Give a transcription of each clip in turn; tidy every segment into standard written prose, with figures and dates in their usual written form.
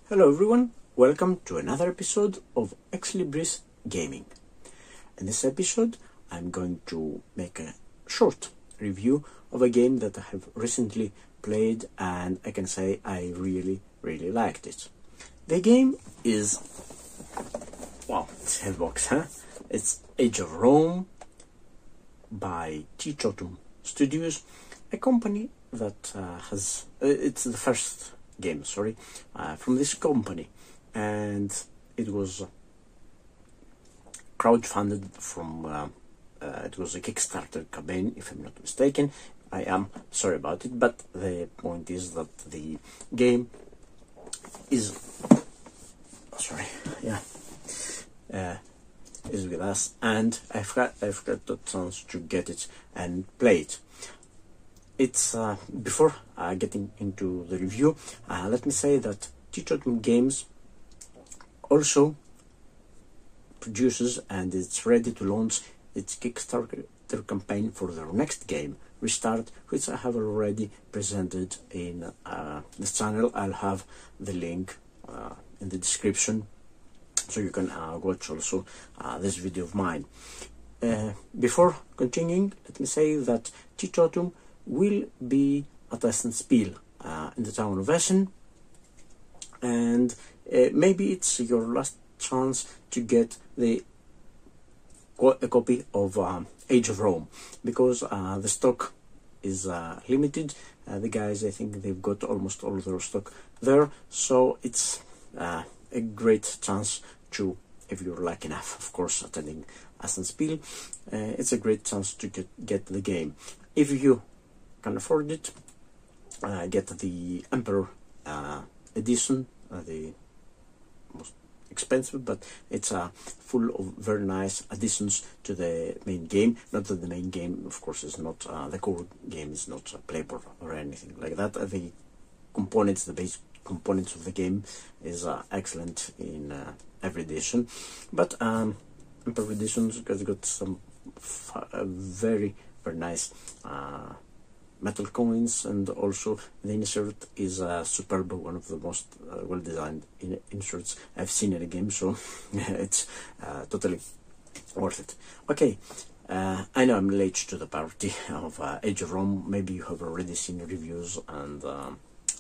Hello everyone, welcome to another episode of Ex Libris Gaming. In this episode I'm going to make a short review of a game that I have recently played and I can say I really liked it. The game is, well, it's Hellbox, huh? It's Age of Rome by Teetotum Studios, a company that it's the first game, from this company, and it was crowdfunded from, it was a Kickstarter campaign, if I'm not mistaken. I am sorry about it, but the point is that the game is, is with us, and I've got the chance to get it and play it. It's before getting into the review, let me say that Teetotum Games also produces and it's ready to launch its Kickstarter campaign for their next game, Restart, which I have already presented in this channel. I'll have the link in the description, so you can watch also this video of mine. Before continuing, let me say that Teetotum will be at Essen Spiel in the town of Essen, and maybe it's your last chance to get a copy of Age of Rome, because the stock is limited. The guys, I think they've got almost all of their stock there, so it's a great chance to, if you're lucky enough, of course, attending Essen Spiel, it's a great chance to get the game. If you can afford it, get the Emperor edition, the most expensive, but it's full of very nice additions to the main game. Not that the main game, of course, is not the core game is not playable or anything like that. The components, the basic components of the game is excellent in every edition, but Emperor editions has got some very nice metal coins, and also the insert is superb, one of the most well designed inserts I've seen in a game, so it's totally worth it. Okay, I know I'm late to the party of Age of Rome. Maybe you have already seen reviews and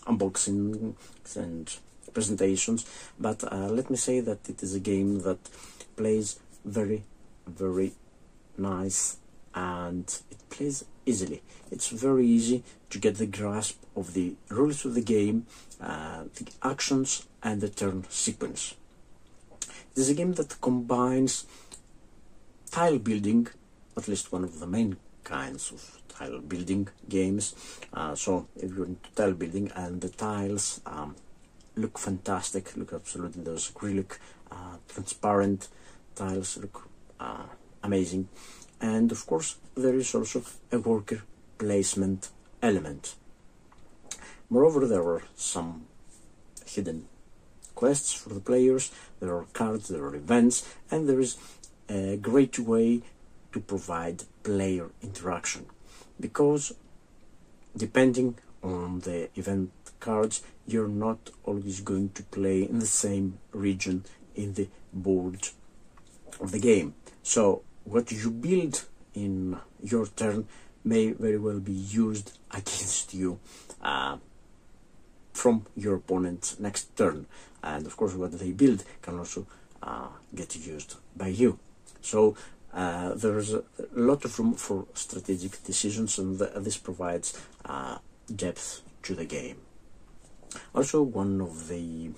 unboxings and presentations, but let me say that it is a game that plays very nice, and it plays easily. It's very easy to get the grasp of the rules of the game, the actions and the turn sequence. It is a game that combines tile building, at least one of the main kinds of tile building games. So if you're into tile building, and the tiles look fantastic, look absolutely, those acrylic transparent tiles look amazing. And of course there is also a worker placement element. Moreover, there are some hidden quests for the players, there are cards, there are events, and there is a great way to provide player interaction, because depending on the event cards, you're not always going to play in the same region in the board of the game. So what you build in your turn may very well be used against you from your opponent's next turn, and of course what they build can also get used by you. So there's a lot of room for strategic decisions, and this provides depth to the game. Also, one of the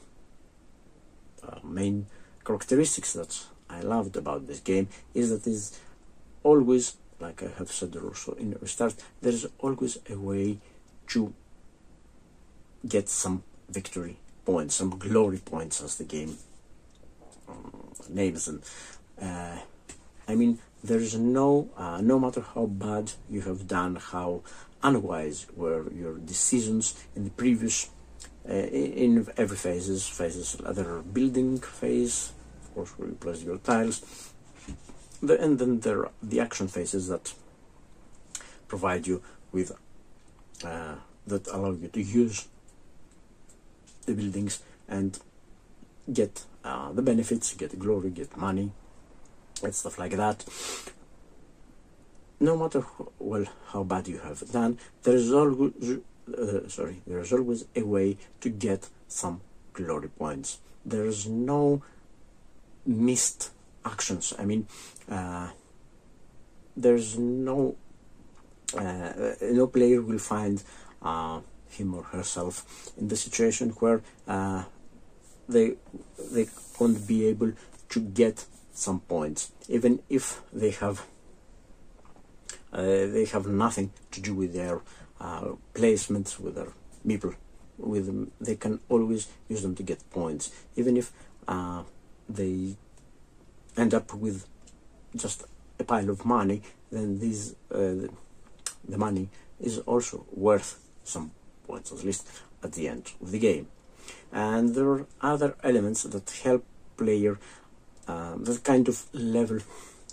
main characteristics that I loved about this game is that it's always, like I have said also in Restart, there is always a way to get some victory points, some glory points, as the game names them. I mean, there is no matter how bad you have done, how unwise were your decisions in the previous, in every phases, other building phase, of course, where you place your tiles, and then there are the action phases that provide you with that allow you to use the buildings and get the benefits, get glory, get money, and stuff like that. No matter how bad you have done, there is always a way to get some glory points. There is no missed actions. I mean, there's no player will find him or herself in the situation where they won't be able to get some points, even if they have nothing to do with their placements, with their meeple. With them, they can always use them to get points, even if they end up with just a pile of money. Then the money is also worth some points, at least at the end of the game. And there are other elements that help player that kind of level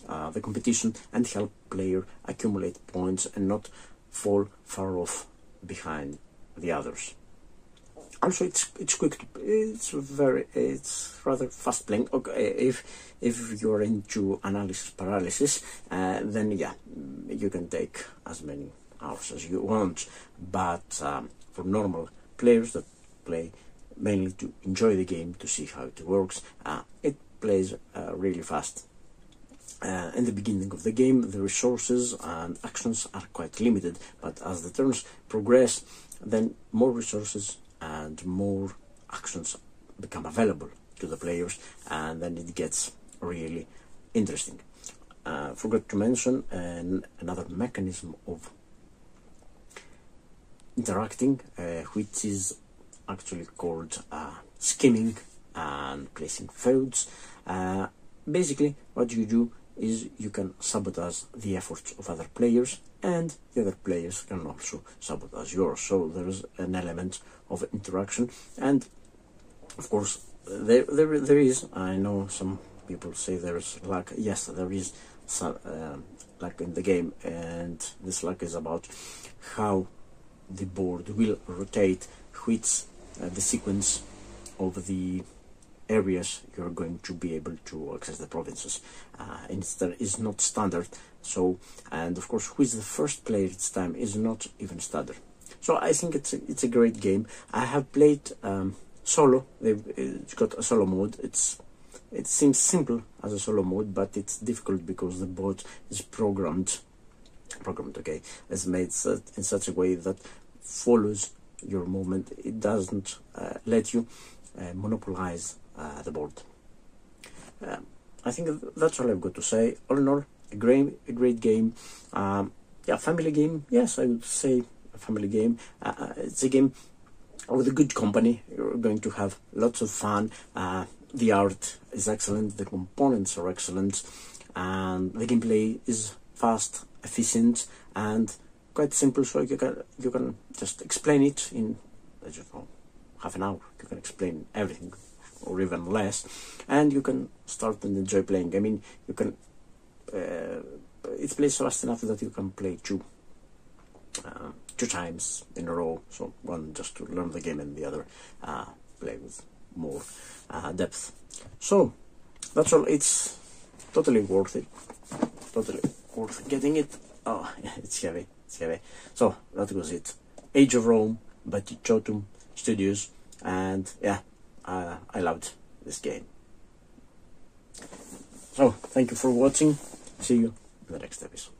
the competition and help player accumulate points and not fall far off behind the others. Also, it's quick. It's rather fast playing. Okay, if you're into analysis paralysis, then yeah, you can take as many hours as you want. But for normal players that play mainly to enjoy the game, to see how it works, it plays really fast. In the beginning of the game, the resources and actions are quite limited, but as the turns progress, then more resources and more actions become available to the players, and then it gets really interesting. Forgot to mention another mechanism of interacting, which is actually called skimming and placing feuds. Basically, what you do is you can sabotage the efforts of other players, and the other players can also sabotage yours. So there is an element of interaction, and of course there is. I know some people say there is luck. Yes, there is some luck in the game, and this luck is about how the board will rotate, which the sequence of the areas you're going to be able to access the provinces. Instead is not standard. So, and of course, who is the first player each time is not even standard. So I think it's a great game. I have played solo. It's got a solo mode. It seems simple as a solo mode, but it's difficult because the board is programmed. Okay, it's made in such a way that follows your movement. It doesn't let you monopolize the board. I think that's all I've got to say. All in all, a great game. Yeah, family game. Yes, I would say a family game. It's a game with a good company. You're going to have lots of fun. The art is excellent. The components are excellent, and the gameplay is fast, efficient, and quite simple. So you can just explain it in, I don't know, half an hour. You can explain everything, or even less, and you can start and enjoy playing. I mean, you can it plays fast enough that you can play two times in a row. So one just to learn the game, and the other play with more depth. So that's all. It's totally worth it. Totally worth getting it. Oh, yeah, it's heavy. It's heavy. So that was it. Age of Rome by Teetotum Studios, and yeah, I loved this game. So thank you for watching. See you in the next episode.